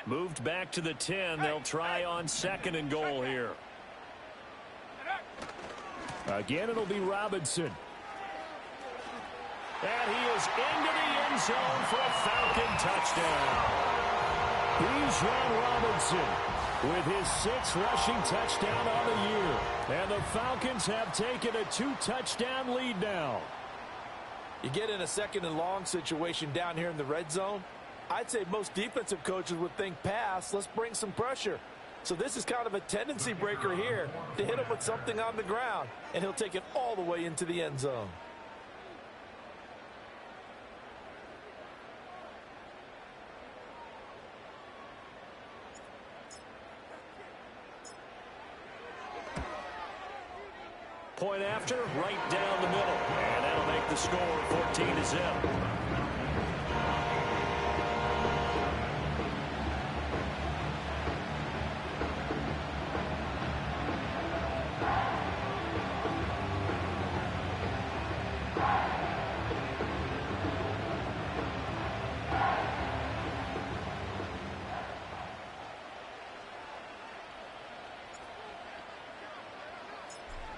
Moved back to the 10. They'll try on 2nd and goal here. Again, it'll be Robinson. And he is into the end zone for a Falcon touchdown. Bijan Robinson with his 6th rushing touchdown on the year. And the Falcons have taken a 2-touchdown lead now. You get in a 2nd and long situation down here in the red zone. I'd say most defensive coaches would think pass. Let's bring some pressure. So this is kind of a tendency breaker here to hit him with something on the ground. And he'll take it all the way into the end zone. Point after, right down the middle. And that'll make the score 14-0.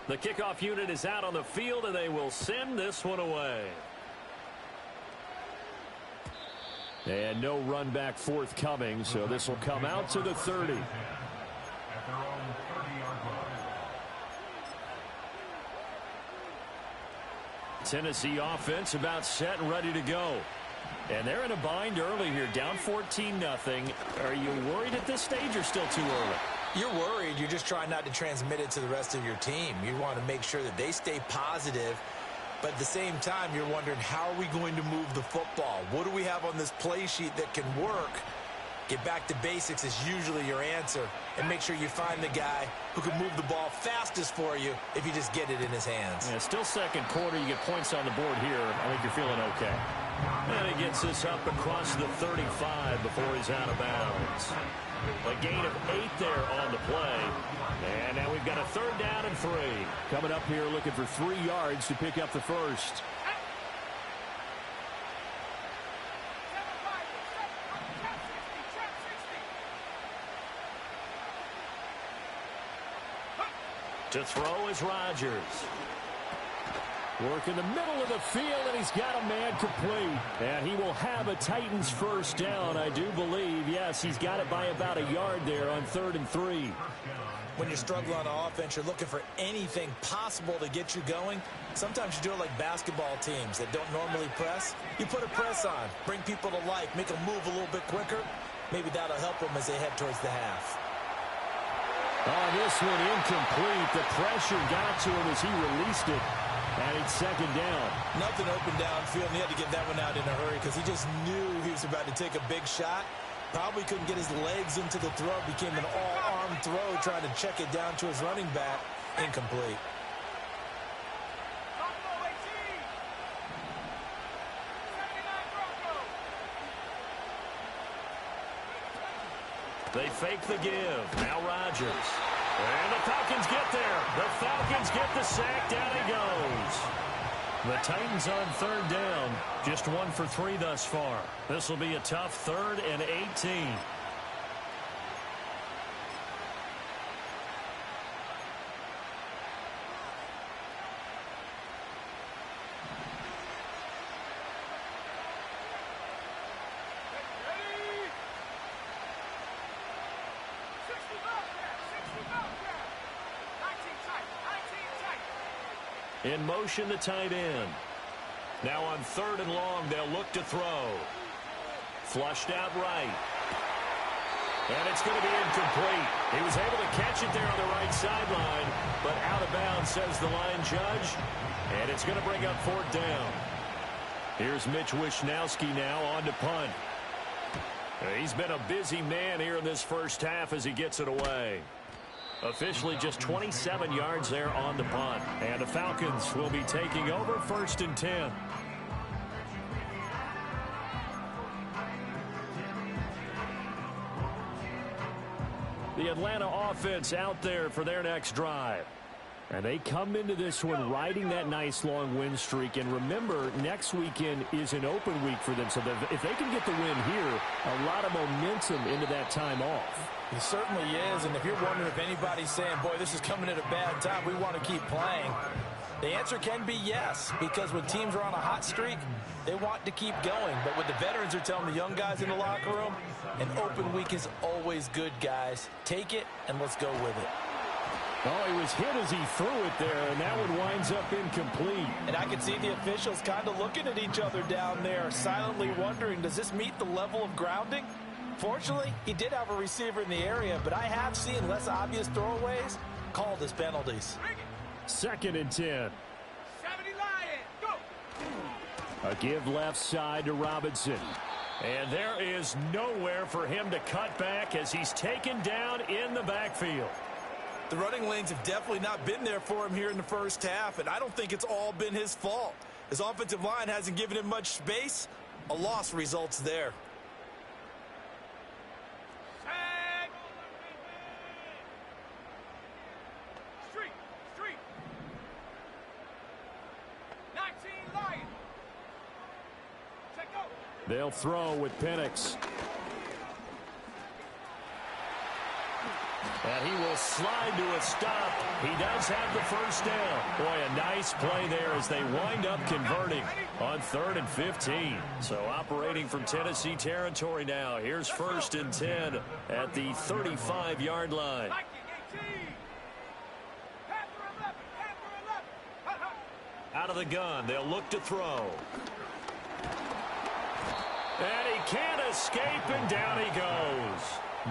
The kickoff unit is out on the field, and they will send this one away. And no run back forthcoming, so this will come out to the 30. Tennessee offense about set and ready to go. And they're in a bind early here, down 14-0. Are you worried at this stage or still too early? You're worried. You're just trying not to transmit it to the rest of your team. You want to make sure that they stay positive. But at the same time, you're wondering, how are we going to move the football? What do we have on this play sheet that can work? Get back to basics is usually your answer. And make sure you find the guy who can move the ball fastest for you if you just get it in his hands. Yeah, still 2nd quarter. You get points on the board here. I think you're feeling okay. And he gets this up across the 35 before he's out of bounds. A gain of 8 there on the play. And now we've got a 3rd down and 3. Coming up here looking for 3 yards to pick up the first. To throw is Rodgers. Work in the middle of the field, and he's got a man complete. And he will have a Titans first down, I do believe. Yes, he's got it by about a yard there on 3rd and 3. When you're struggling on offense, you're looking for anything possible to get you going. Sometimes you do it like basketball teams that don't normally press. You put a press on, bring people to life, make them move a little bit quicker. Maybe that'll help them as they head towards the half. Oh, this one incomplete. The pressure got to him as he released it. And it's 2nd down. Nothing open downfield, and he had to get that one out in a hurry because he just knew he was about to take a big shot. Probably couldn't get his legs into the throw. Became an all-arm throw, trying to check it down to his running back. Incomplete. They fake the give. Now Rodgers. And the Falcons get there. The Falcons get the sack. Down he goes. The Titans on 3rd down. Just 1 for 3 thus far. This will be a tough 3rd and 18. In motion, the tight end. Now on 3rd and long, they'll look to throw. Flushed out right. And it's going to be incomplete. He was able to catch it there on the right sideline, but out of bounds, says the line judge. And it's going to bring up 4th down. Here's Mitch Wishnowsky now on to punt. He's been a busy man here in this first half as he gets it away. Officially just 27 yards there on the punt. And the Falcons will be taking over 1st and 10. The Atlanta offense out there for their next drive. And they come into this one riding that nice long win streak. And remember, next weekend is an open week for them. So if they can get the win here, a lot of momentum into that time off. It certainly is. And if you're wondering if anybody's saying, boy, this is coming at a bad time, we want to keep playing, the answer can be yes. Because when teams are on a hot streak, they want to keep going. But what the veterans are telling the young guys in the locker room, an open week is always good, guys. Take it, and let's go with it. Oh, he was hit as he threw it there, and that one winds up incomplete. And I can see the officials kind of looking at each other down there, silently wondering, does this meet the level of grounding? Fortunately, he did have a receiver in the area, but I have seen less obvious throwaways called as penalties. 2nd and 10. 70 Lion, go! A give left side to Robinson. And there is nowhere for him to cut back as he's taken down in the backfield. The running lanes have definitely not been there for him here in the first half, and I don't think it's all been his fault. His offensive line hasn't given him much space. A loss results there. Tag! Street! 19 Lion! Check go! They'll throw with Penix. And he will slide to a stop. He does have the first down. Boy, a nice play there as they wind up converting on 3rd and 15. So operating from Tennessee territory now. Here's 1st and 10 at the 35-yard line. Out of the gun, they'll look to throw. And he can't escape, and down he goes.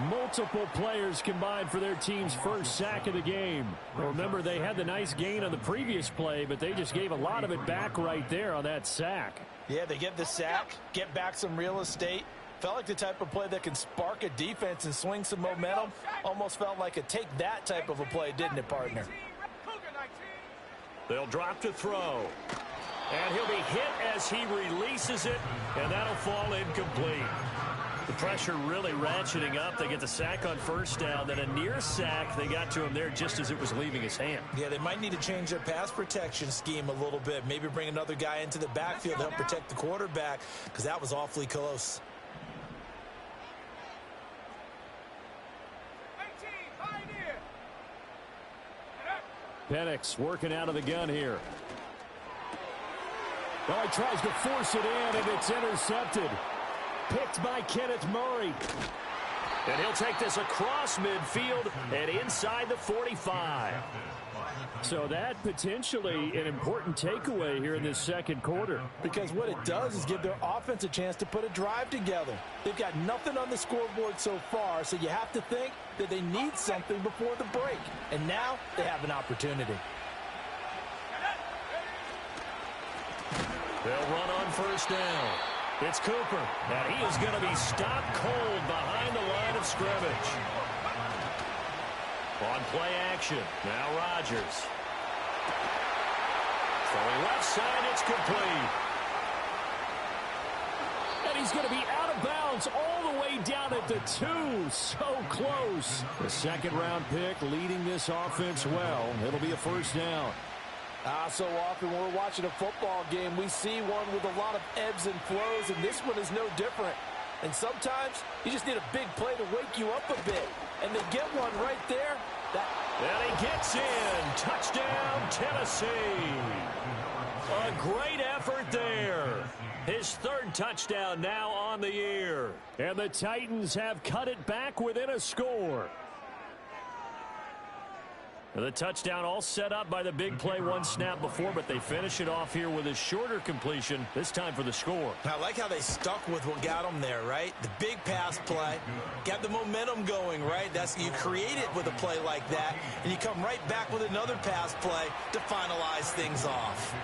Multiple players combined for their team's first sack of the game. Remember, they had the nice gain on the previous play, but they just gave a lot of it back right there on that sack. Yeah, they get the sack, get back some real estate. Felt like the type of play that can spark a defense and swing some momentum. Almost felt like a take-that type of a play, didn't it, partner? They'll drop to throw. And he'll be hit as he releases it, and that'll fall incomplete. The pressure really ratcheting up. They get the sack on first down, then a near sack. They got to him there just as it was leaving his hand. Yeah, they might need to change their pass protection scheme a little bit. Maybe bring another guy into the backfield to help protect the quarterback, because that was awfully close. 18, Pioneer! Penix working out of the gun here. Well, he tries to force it in, and it's intercepted. Picked by Kenneth Murray. And he'll take this across midfield and inside the 45. So that potentially an important takeaway here in this second quarter. Because what it does is give their offense a chance to put a drive together. They've got nothing on the scoreboard so far, so you have to think that they need something before the break. And now they have an opportunity. They'll run on first down. It's Cooper, and he is going to be stopped cold behind the line of scrimmage. On play action, now Rodgers. Throwing left side, it's complete. And he's going to be out of bounds all the way down at the 2. So close. The 2nd-round pick leading this offense well. It'll be a first down. So often when we're watching a football game, we see one with a lot of ebbs and flows, and this one is no different. And sometimes you just need a big play to wake you up a bit. And they get one right there. And he gets in. Touchdown, Tennessee. A great effort there. His 3rd touchdown now on the year. And the Titans have cut it back within a score. The touchdown all set up by the big play one snap before, but they finish it off here with a shorter completion, this time for the score. I like how they stuck with what got them there, right? The big pass play, got the momentum going, right? You create it with a play like that, and you come right back with another pass play to finalize things off.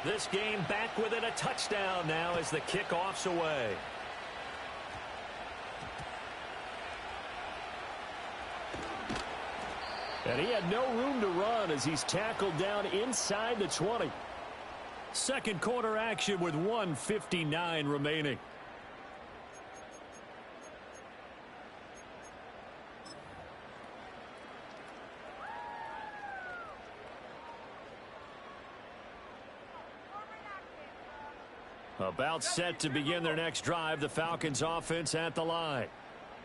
This game back within a touchdown now as the kickoff's away. And he had no room to run as he's tackled down inside the 20. Second quarter action with 1:59 remaining. About set to begin their next drive, the Falcons offense at the line.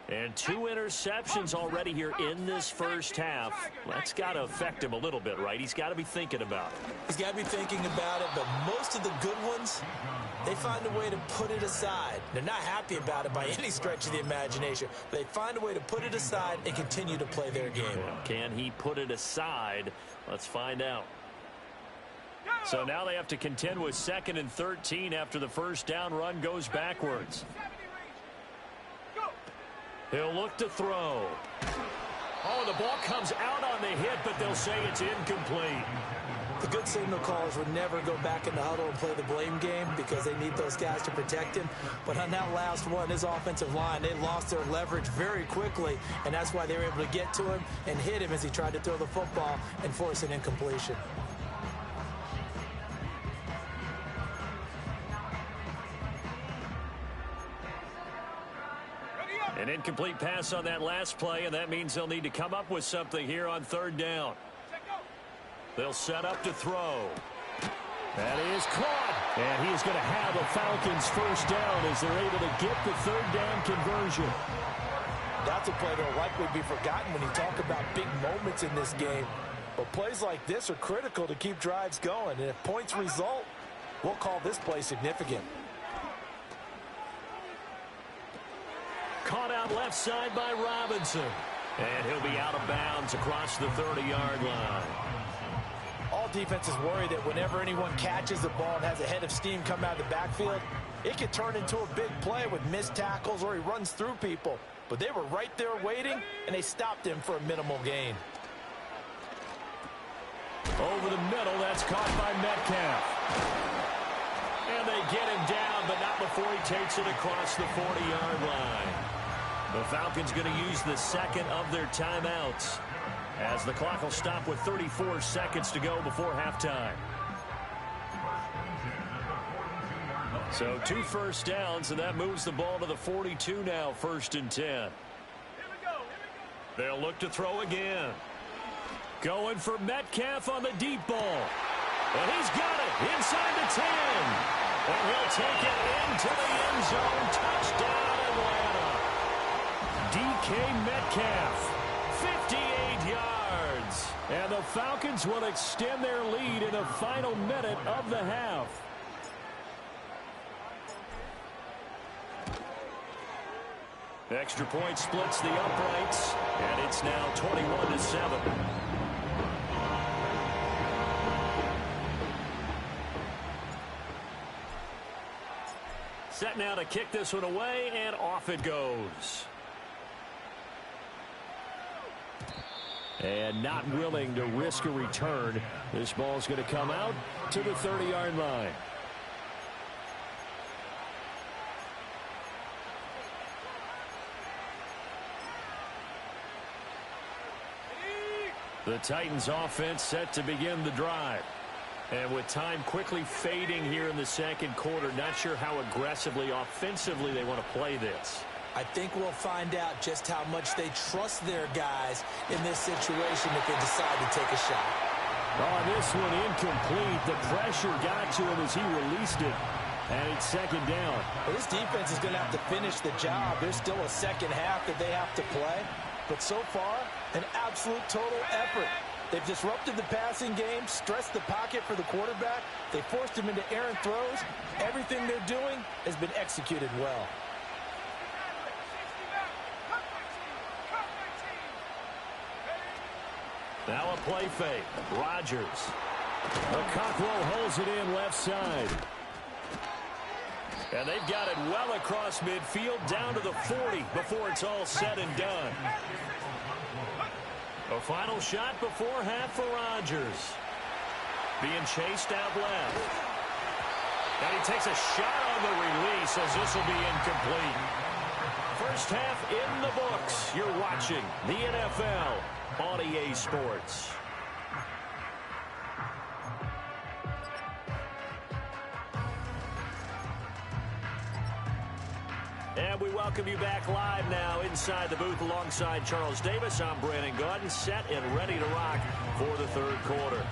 And 2 interceptions already here in this first half. That's got to affect him a little bit, right? He's got to be thinking about it. He's got to be thinking about it, but most of the good ones, they find a way to put it aside. They're not happy about it by any stretch of the imagination. They find a way to put it aside and continue to play their game. Can he put it aside? Let's find out. So now they have to contend with 2nd and 13 after the first down run goes backwards. He'll look to throw. Oh, the ball comes out on the hit, but they'll say it's incomplete. The good signal callers would never go back in the huddle and play the blame game because they need those guys to protect him. But on that last one, his offensive line, they lost their leverage very quickly, and that's why they were able to get to him and hit him as he tried to throw the football and force an incompletion. An incomplete pass on that last play, and that means they'll need to come up with something here on 3rd down. They'll set up to throw. That is caught. And he's going to have a Falcons first down as they're able to get the 3rd down conversion. That's a play that will likely be forgotten when you talk about big moments in this game. But plays like this are critical to keep drives going. And if points result, we'll call this play significant. Caught out left side by Robinson. And he'll be out of bounds across the 30-yard line. All defenses worry that whenever anyone catches the ball and has a head of steam come out of the backfield, it could turn into a big play with missed tackles or he runs through people. But they were right there waiting, and they stopped him for a minimal gain. Over the middle, that's caught by Metcalf. And they get him down, but not before he takes it across the 40-yard line. The Falcons going to use the second of their timeouts as the clock will stop with 34 seconds to go before halftime. So 2 first downs, and that moves the ball to the 42 now, 1st and 10. They'll look to throw again. Going for Metcalf on the deep ball. And he's got it inside the 10. And he'll take it into the end zone. Touchdown, Atlanta. DK Metcalf, 58 yards. And the Falcons will extend their lead in the final minute of the half. Extra point splits the uprights, and it's now 21-7. Set now to kick this one away, and off it goes. And not willing to risk a return. This ball's going to come out to the 30-yard line. The Titans offense set to begin the drive. And with time quickly fading here in the second quarter, not sure how aggressively, offensively they want to play this. I think we'll find out just how much they trust their guys in this situation if they decide to take a shot. Oh, this one incomplete. The pressure got to him as he released it. And it's 2nd down. Well, this defense is going to have to finish the job. There's still a second half that they have to play. But so far, an absolute total effort. They've disrupted the passing game, stressed the pocket for the quarterback. They forced him into errant throws. Everything they're doing has been executed well. Now a play fake. Rodgers. The Cockrell holds it in left side. And they've got it well across midfield down to the 40 before it's all said and done. A final shot before half for Rodgers. Being chased out left. And he takes a shot on the release as this will be incomplete. First half in the books. You're watching the NFL on EA Sports. And we welcome you back live now inside the booth alongside Charles Davis. I'm Brandon Gaudin, set and ready to rock for the third quarter.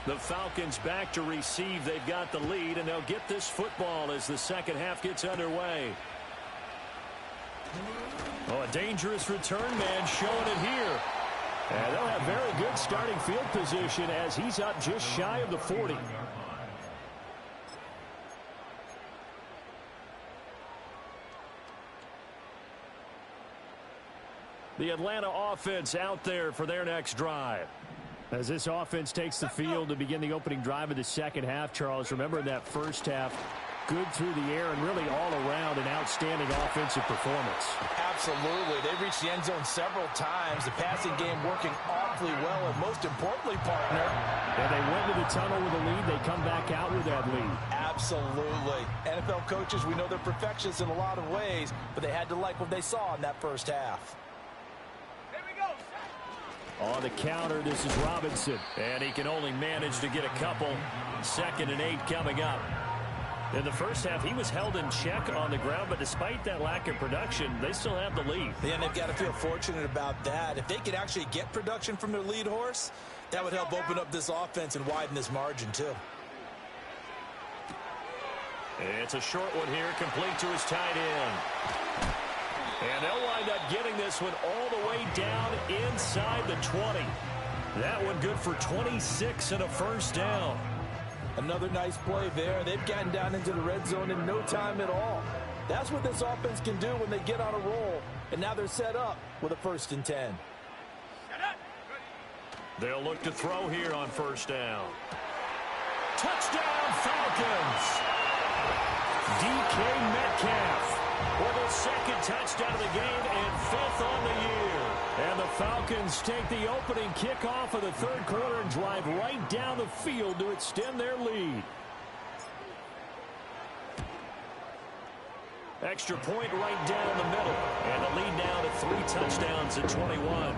The Falcons back to receive. They've got the lead, and they'll get this football as the second half gets underway. Oh, a dangerous return man showing it here. And they'll have very good starting field position as he's up just shy of the 40. The Atlanta offense out there for their next drive. As this offense takes the field to begin the opening drive of the second half, Charles, remember in that first half, good through the air and really all around an outstanding offensive performance. Absolutely. They reached the end zone several times. The passing game working awfully well, and most importantly, partner. And they went to the tunnel with a lead. They come back out with that lead. Absolutely. NFL coaches, we know they're perfectionists in a lot of ways, but they had to like what they saw in that first half. On the counter, this is Robinson. And he can only manage to get a couple. 2nd and 8 coming up. In the first half, he was held in check on the ground, but despite that lack of production, they still have the lead. Yeah, and they've got to feel fortunate about that. If they could actually get production from their lead horse, that would help open up this offense and widen this margin, too. It's a short one here, complete to his tight end. And they'll wind up getting this one all the way down inside the 20. That one good for 26 and a first down. Another nice play there. They've gotten down into the red zone in no time at all. That's what this offense can do when they get on a roll. And now they're set up with a 1st and 10. They'll look to throw here on first down. Touchdown, Falcons! DK Metcalf with his 2nd touchdown of the game and 5th on the year. And the Falcons take the opening kickoff of the 3rd quarter and drive right down the field to extend their lead. Extra point right down the middle. And the lead now to 3 touchdowns at 21.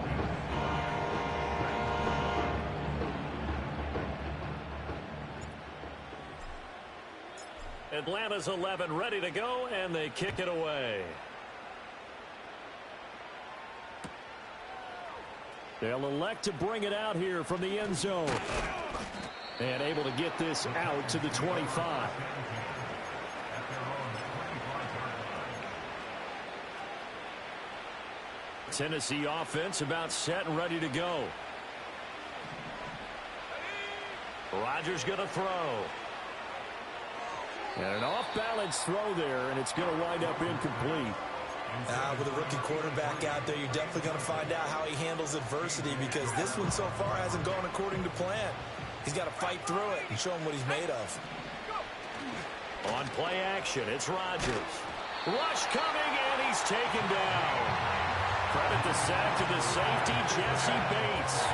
Atlanta's 11 ready to go, and they kick it away. They'll elect to bring it out here from the end zone. And able to get this out to the 25. Tennessee offense about set and ready to go. Rodgers going to throw. And an off-balance throw there, and it's going to wind up incomplete. With a rookie quarterback out there, you're definitely going to find out how he handles adversity, because this one so far hasn't gone according to plan. He's got to fight through it and show him what he's made of. On play action, it's Rodgers. Rush coming, and he's taken down. Credit the sack to the safety, Jesse Bates.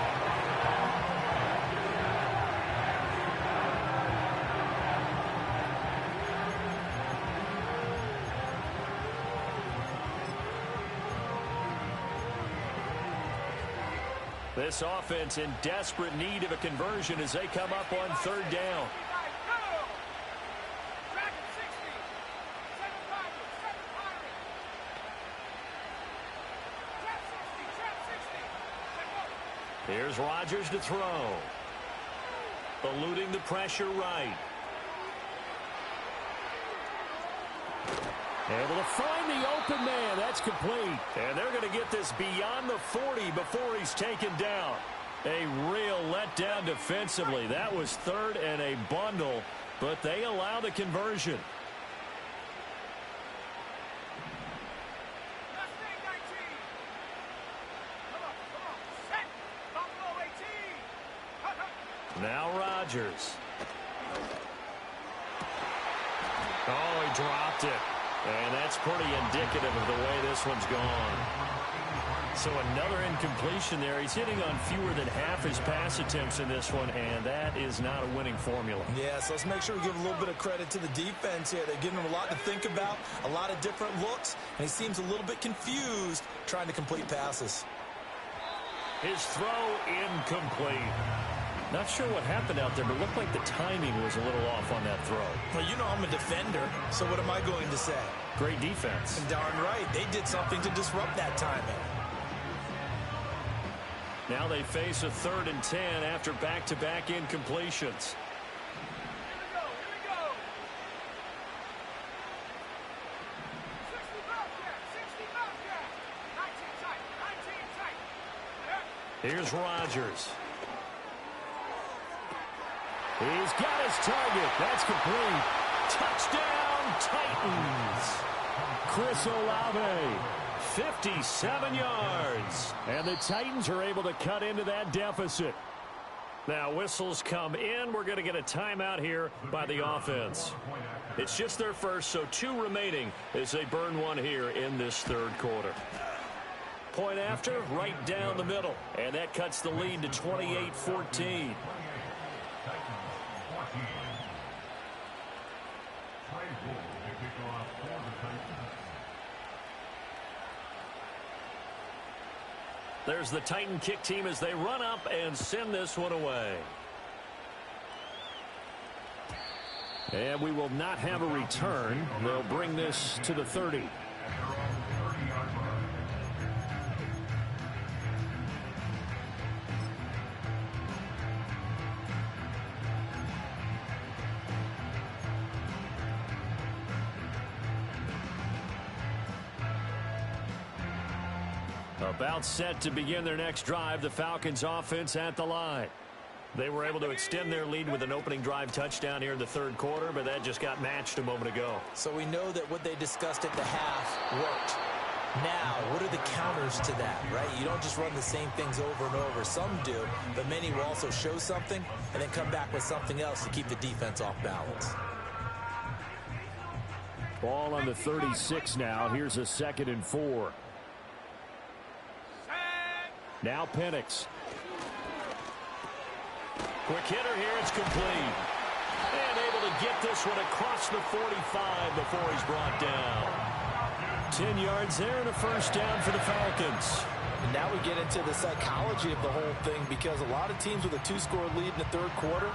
This offense in desperate need of a conversion as they come up on 3rd down. Here's Rodgers to throw. Eluding the pressure right. Able to find the open man. That's complete. And they're going to get this beyond the 40 before he's taken down. A real letdown defensively. That was 3rd and a bundle, but they allow the conversion. Now Rodgers. Oh, he dropped it. And that's pretty indicative of the way this one's gone. So another incompletion there. He's hitting on fewer than half his pass attempts in this one, and that is not a winning formula. Yeah, so let's make sure we give a little bit of credit to the defense here. They're giving him a lot to think about, a lot of different looks, and he seems a little bit confused trying to complete passes. His throw incomplete. Not sure what happened out there, but it looked like the timing was a little off on that throw. Well, you know I'm a defender, so what am I going to say? Great defense. And darn right, they did something to disrupt that timing. Now they face a 3rd and 10 after back-to-back incompletions. Here's Rodgers. He's got his target. That's complete. Touchdown, Titans. Chris Olave, 57 yards. And the Titans are able to cut into that deficit. Now whistles come in. We're going to get a timeout here by the offense. It's just their first, so 2 remaining as they burn one here in this 3rd quarter. Point after, right down the middle. And that cuts the lead to 28-14. There's the Titan kick team as they run up and send this one away. And we will not have a return. They'll bring this to the 30. About set to begin their next drive, the Falcons offense at the line. They were able to extend their lead with an opening drive touchdown here in the 3rd quarter, but that just got matched a moment ago. So we know that what they discussed at the half worked. Now, what are the counters to that, right? You don't just run the same things over and over. Some do, but many will also show something and then come back with something else to keep the defense off balance. Ball on the 36 now. Here's a 2nd and 4. Now Penix. Quick hitter here. It's complete. And able to get this one across the 45 before he's brought down. 10 yards there and a 1st down for the Falcons. And now we get into the psychology of the whole thing, because a lot of teams with a 2-score lead in the 3rd quarter,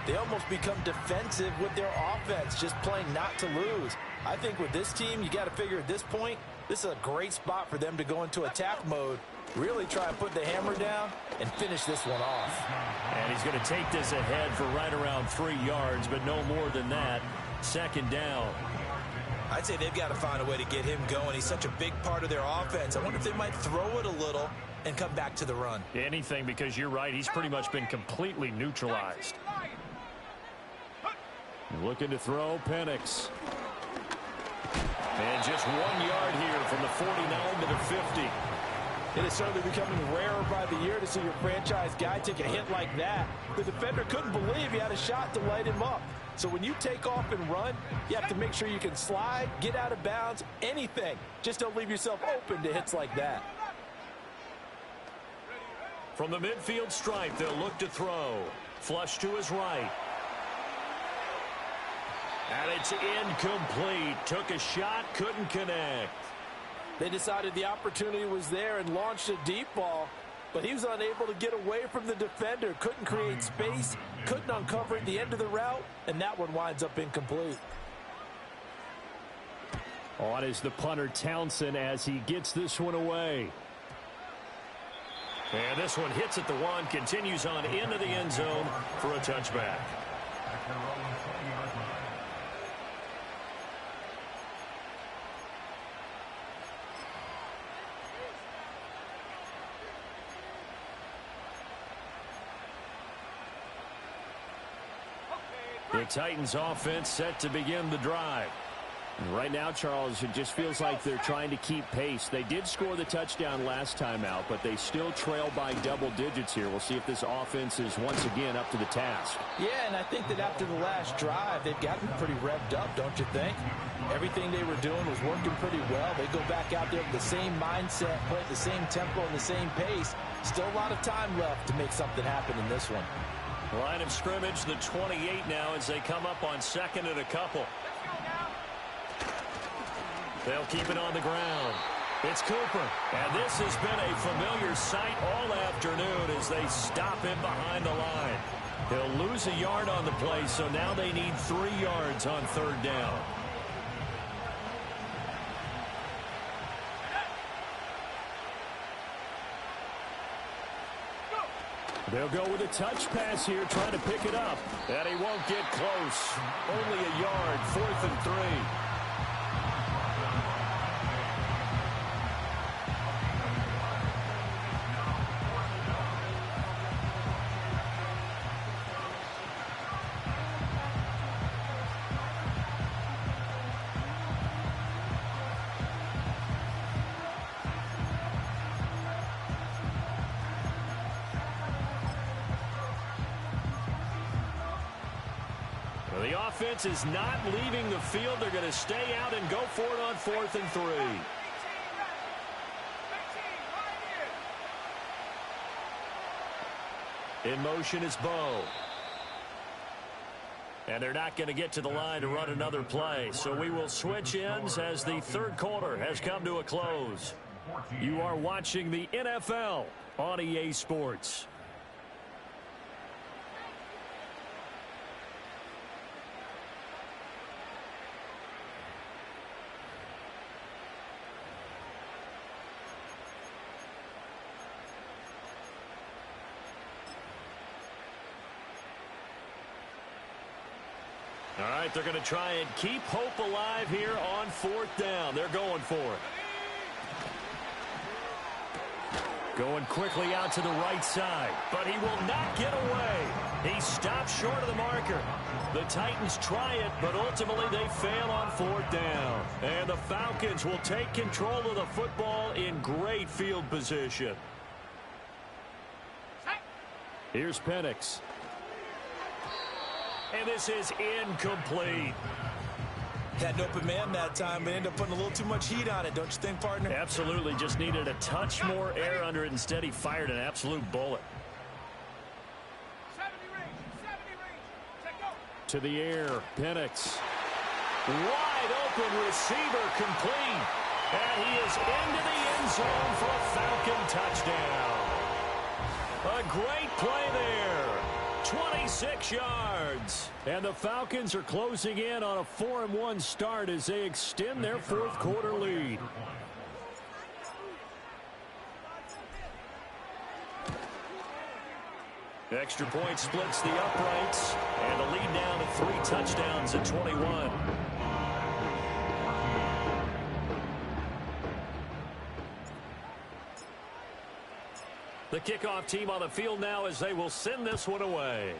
they almost become defensive with their offense, just playing not to lose. I think with this team, you got to figure at this point, this is a great spot for them to go into attack mode, really try and put the hammer down and finish this one off. And he's going to take this ahead for right around 3 yards, but no more than that. 2nd down. I'd say they've got to find a way to get him going. He's such a big part of their offense. I wonder if they might throw it a little and come back to the run. Anything, because you're right. He's pretty much been completely neutralized. Looking to throw, Penix. And just 1 yard here from the 49 to the 50. It is certainly becoming rarer by the year to see your franchise guy take a hit like that. The defender couldn't believe he had a shot to light him up. So when you take off and run, you have to make sure you can slide, get out of bounds, anything. Just don't leave yourself open to hits like that. From the midfield stripe, they'll look to throw. Flush to his right. And it's incomplete. Took a shot, couldn't connect. They decided the opportunity was there and launched a deep ball, but he was unable to get away from the defender. Couldn't create space, couldn't uncover at the end of the route, and that one winds up incomplete. On is the punter, Townsend, as he gets this one away. And this one hits at the 1, continues on into the end zone for a touchback. The Titans offense set to begin the drive. And right now, Charles, it just feels like they're trying to keep pace. They did score the touchdown last time out, but they still trail by double digits here. We'll see if this offense is once again up to the task. Yeah, and I think that after the last drive, they've gotten pretty revved up, don't you think? Everything they were doing was working pretty well. They go back out there with the same mindset, play at the same tempo and the same pace. Still a lot of time left to make something happen in this one. Line of scrimmage, the 28 now as they come up on 2nd and a couple. They'll keep it on the ground. It's Cooper. And this has been a familiar sight all afternoon as they stop him behind the line. He'll lose a yard on the play, so now they need 3 yards on 3rd down. They'll go with a touch pass here, trying to pick it up. And he won't get close. Only a yard, 4th and 3. The offense is not leaving the field. They're going to stay out and go for it on 4th and 3. In motion is Bo. And they're not going to get to the line to run another play. So we will switch ends as the third quarter has come to a close. You are watching the NFL on EA Sports. All right, they're going to try and keep hope alive here on 4th down. They're going for it. Going quickly out to the right side, but he will not get away. He stopped short of the marker. The Titans try it, but ultimately they fail on 4th down. And the Falcons will take control of the football in great field position. Here's Penix. And this is incomplete. Had an open man that time, but ended up putting a little too much heat on it, don't you think, partner? Absolutely. Just needed a touch more air under it. Instead, he fired an absolute bullet. 70 range. To the air. Penix. Wide open receiver complete. And he is into the end zone for a Falcon touchdown. A great play there. 26 yards. And the Falcons are closing in on a 4-1 start as they extend their 4th quarter lead. Extra point splits the uprights. And the lead down to 3 touchdowns at 21. The kickoff team on the field now as they will send this one away.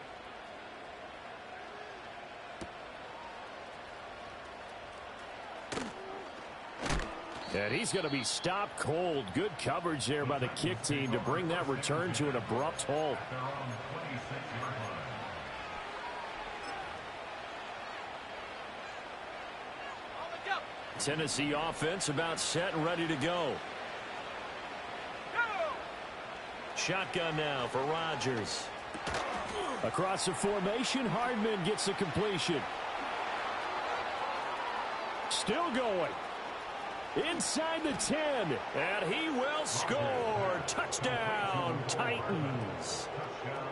And he's going to be stopped cold. Good coverage there by the kick team to bring that return to an abrupt halt. Tennessee offense about set and ready to go. Shotgun now for Rodgers. Across the formation, Hardman gets the completion. Still going. Inside the 10. And he will score. Touchdown, Titans.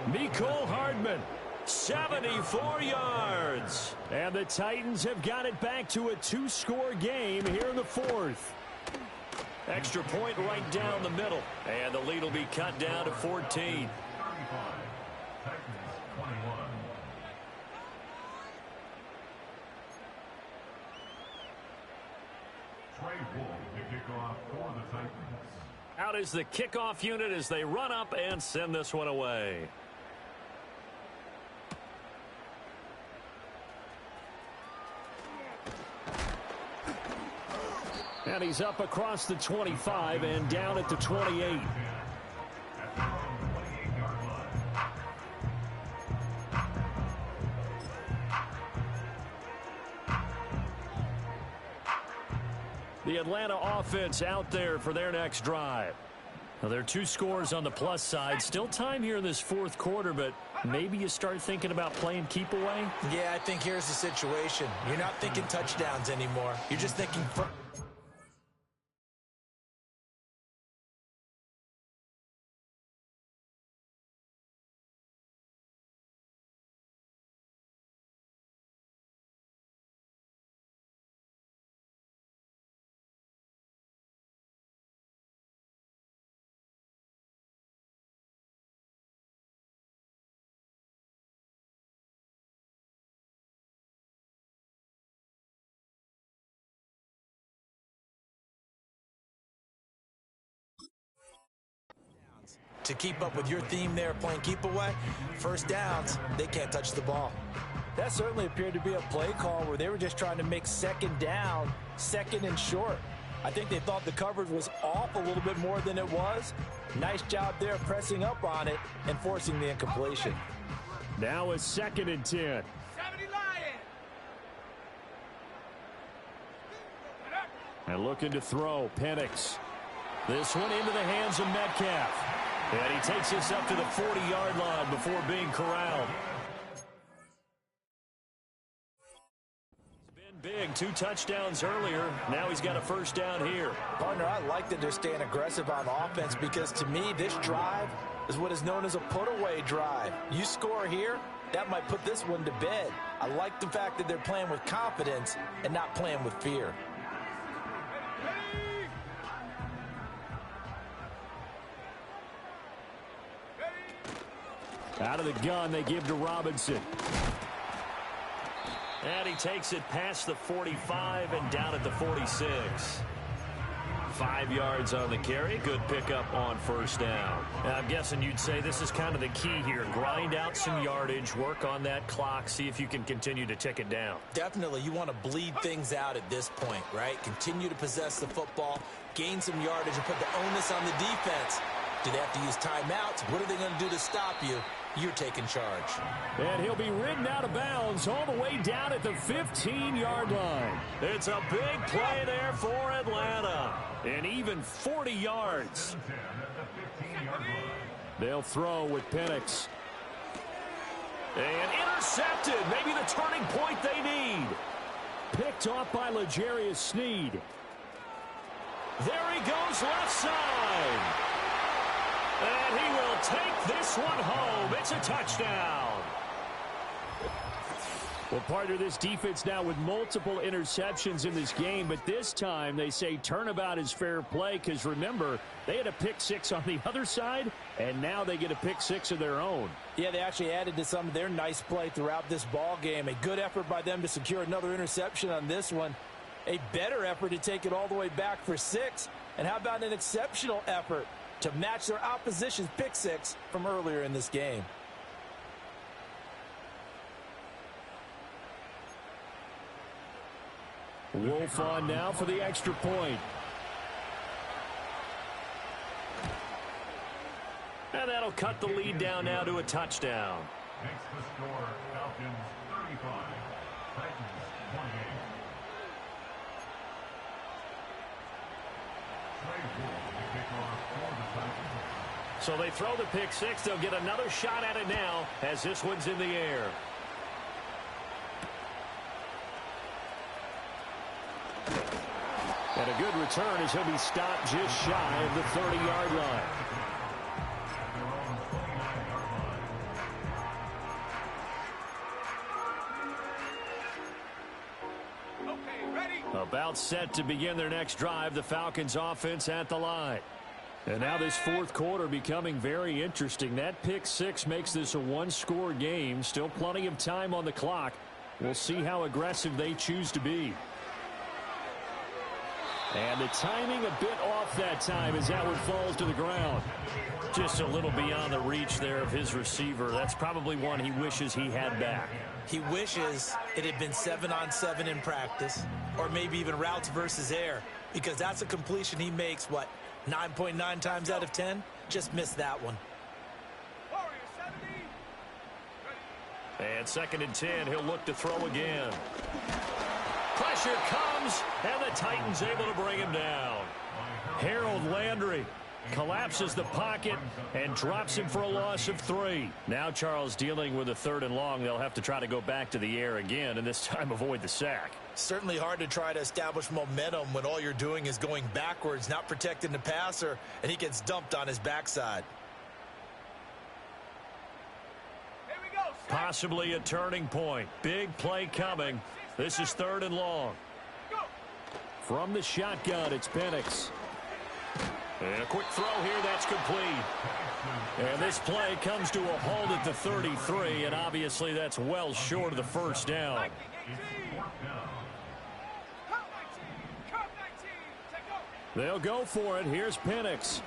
Mecole Hardman, 74 yards. And the Titans have got it back to a 2-score game here in the 4th. Extra point right down the middle. And the lead will be cut down to 14. Out is the kickoff unit as they run up and send this one away. And he's up across the 25 and down at the 28. The Atlanta offense out there for their next drive. Now, there are 2 scores on the plus side. Still time here in this 4th quarter, but maybe you start thinking about playing keep away? Yeah, I think here's the situation. You're not thinking touchdowns anymore. You're just thinking... to keep up with your theme there playing keep away, first downs, they can't touch the ball. That certainly appeared to be a play call where they were just trying to make second down, second and short. I think they thought the coverage was off a little bit more than it was. Nice job there pressing up on it and forcing the incompletion. Now a 2nd and 10. 70 Lions. And looking to throw, Penix. This one into the hands of Metcalf. And he takes this up to the 40-yard line before being corralled. Big, 2 touchdowns earlier. Now he's got a first down here. Partner, I like that they're staying aggressive on offense because to me, this drive is what is known as a put-away drive. You score here, that might put this one to bed. I like the fact that they're playing with confidence and not playing with fear. Out of the gun, they give to Robinson. And he takes it past the 45 and down at the 46. 5 yards on the carry. Good pickup on first down. And I'm guessing you'd say this is kind of the key here. Grind out some yardage, work on that clock, see if you can continue to tick it down. Definitely, you want to bleed things out at this point, right? Continue to possess the football, gain some yardage, and put the onus on the defense. Do they have to use timeouts? What are they going to do to stop you? You're taking charge. And he'll be ridden out of bounds all the way down at the 15-yard line. It's a big play there for Atlanta. And even 40 yards. They'll throw with Penix. And intercepted. Maybe the turning point they need. Picked off by L'Jarius Sneed. There he goes left side. And he will take this one home. It's a touchdown. Well, partner, this defense now with multiple interceptions in this game, but this time they say turnabout is fair play because, remember, they had a pick 6 on the other side, and now they get a pick 6 of their own. Yeah, they actually added to some of their nice play throughout this ball game. A good effort by them to secure another interception on this one. A better effort to take it all the way back for 6. And how about an exceptional effort to match their opposition's pick 6 from earlier in this game? Wolf on now for the extra point. And that'll cut the lead down now to a touchdown. Makes the score Falcons 35, Titans 28. So they throw the pick 6. They'll get another shot at it now as this one's in the air. And a good return as he'll be stopped just shy of the 30-yard line. Okay, ready? About set to begin their next drive, the Falcons offense at the line. And now this fourth quarter becoming very interesting. That pick 6 makes this a one-score game. Still plenty of time on the clock. We'll see how aggressive they choose to be. And the timing a bit off that time as that one falls to the ground. Just a little beyond the reach there of his receiver. That's probably one he wishes he had back. He wishes it had been 7-on-7 in practice, or maybe even routes versus air, because that's a completion he makes, what, 9.9 times out of 10? Just missed that one. Warrior 70. And 2nd and 10, he'll look to throw again. Pressure comes, and the Titans able to bring him down. Harold Landry collapses the pocket and drops him for a loss of 3. Now Charles dealing with a 3rd and long. They'll have to try to go back to the air again, and this time avoid the sack. Certainly hard to try to establish momentum when all you're doing is going backwards, not protecting the passer, and he gets dumped on his backside. Here we go. Possibly a turning point. Big play coming. This is 3rd and long. Go. From the shotgun, it's Penix. And a quick throw here, that's complete. And this play comes to a halt at the 33, and obviously that's well short of the first down. Viking 18. Count 19. Count 19. Take over. They'll go for it. Here's Penix.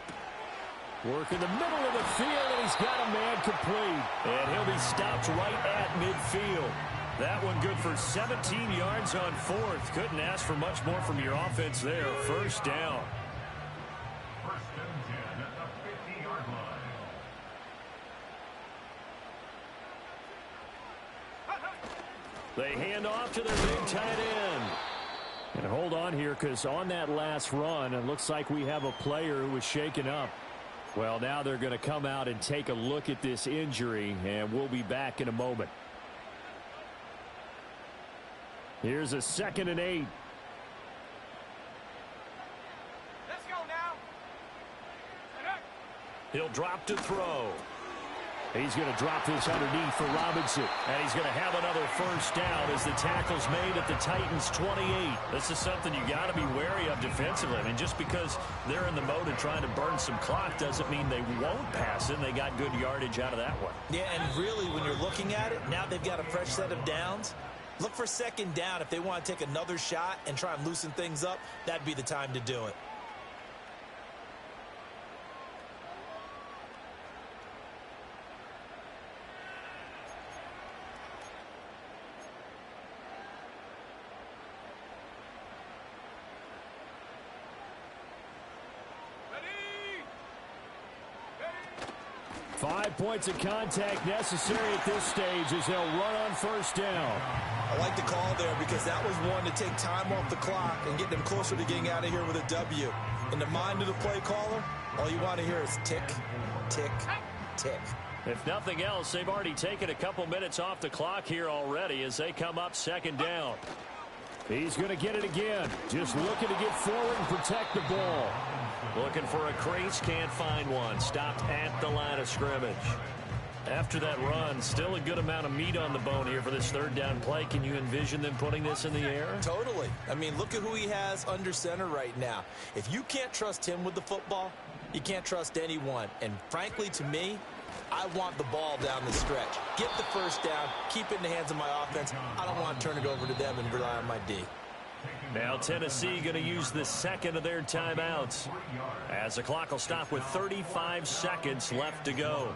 Work in the middle of the field, and he's got a man complete. And he'll be stopped right at midfield. That one good for 17 yards on fourth. Couldn't ask for much more from your offense there. First down. First and 10 at the 50-yard line. They hand off to their big tight end. And hold on here, because on that last run, it looks like we have a player who was shaken up. Well, now they're going to come out and take a look at this injury, and we'll be back in a moment. Here's a 2nd and 8. Let's go now. He'll drop to throw. He's going to drop this underneath for Robinson. And he's going to have another first down as the tackle's made at the Titans' 28. This is something you got to be wary of defensively. I mean, just because they're in the mode of trying to burn some clock doesn't mean they won't pass it. They got good yardage out of that one. Yeah, and really, when you're looking at it, now they've got a fresh set of downs. Look for 2nd down. If they want to take another shot and try and loosen things up, that'd be the time to do it. Ready? Ready? 5 points of contact necessary at this stage as they'll run on first down. I like the call there because that was one to take time off the clock and get them closer to getting out of here with a W. In the mind of the play caller, all you want to hear is tick, tick, tick. If nothing else, they've already taken a couple minutes off the clock here already as they come up 2nd down. He's going to get it again. Just looking to get forward and protect the ball. Looking for a crease, can't find one. Stopped at the line of scrimmage. After that run, still a good amount of meat on the bone here for this 3rd down play. Can you envision them putting this in the air? Totally. I mean, look at who he has under center right now. If you can't trust him with the football, you can't trust anyone. And frankly, to me, I want the ball down the stretch. Get the first down, keep it in the hands of my offense. I don't want to turn it over to them and rely on my D. Now Tennessee going to use the 2nd of their timeouts as the clock will stop with 35 seconds left to go.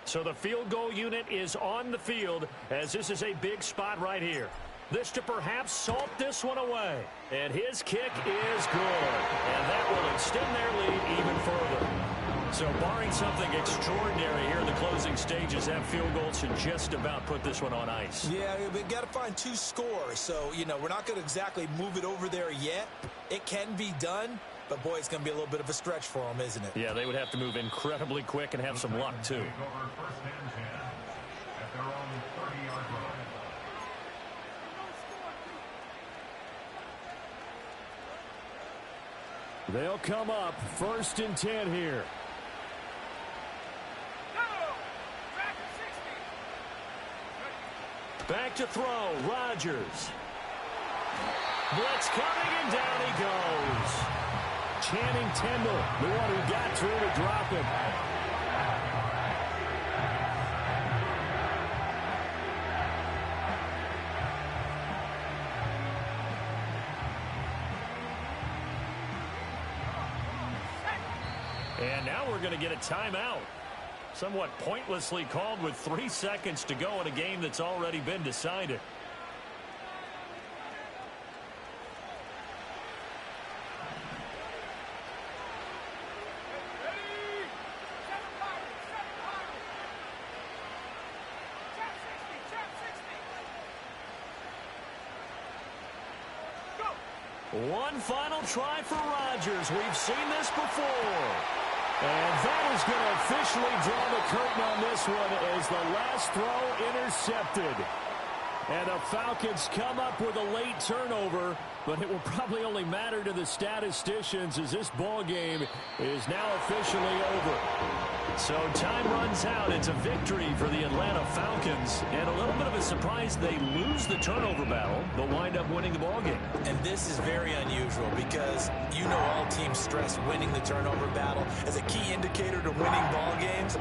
So the field goal unit is on the field as this is a big spot right here. This to perhaps salt this one away. And his kick is good. And that will extend their lead even further. So barring something extraordinary here in the closing stages, that field goal should just about put this one on ice. Yeah, we've got to find 2 scores. So, you know, we're not going to exactly move it over there yet. It can be done. But, boy, it's going to be a little bit of a stretch for them, isn't it? Yeah, they would have to move incredibly quick and have some luck, too. Take over 1st and 10 at their own 30-yard line. They'll come up 1st and 10 here. No! Back to 60. Back to throw, Rodgers. Blitz coming, and down he goes. Channing Tindall, the one who got through to drop him. And now we're going to get a timeout. Somewhat pointlessly called with 3 seconds to go in a game that's already been decided. Ready? Seven Pirates. Trap 60. Trap 60. Go. One final try for Rodgers. We've seen this before. And that is going to officially draw the curtain on this one as the last throw intercepted. And the Falcons come up with a late turnover, but it will probably only matter to the statisticians as this ball game is now officially over. So time runs out. It's a victory for the Atlanta Falcons. And a little bit of a surprise, they lose the turnover battle, but wind up winning the ball game. And this is very unusual because you know all teams stress winning the turnover battle as a key indicator to winning ball games.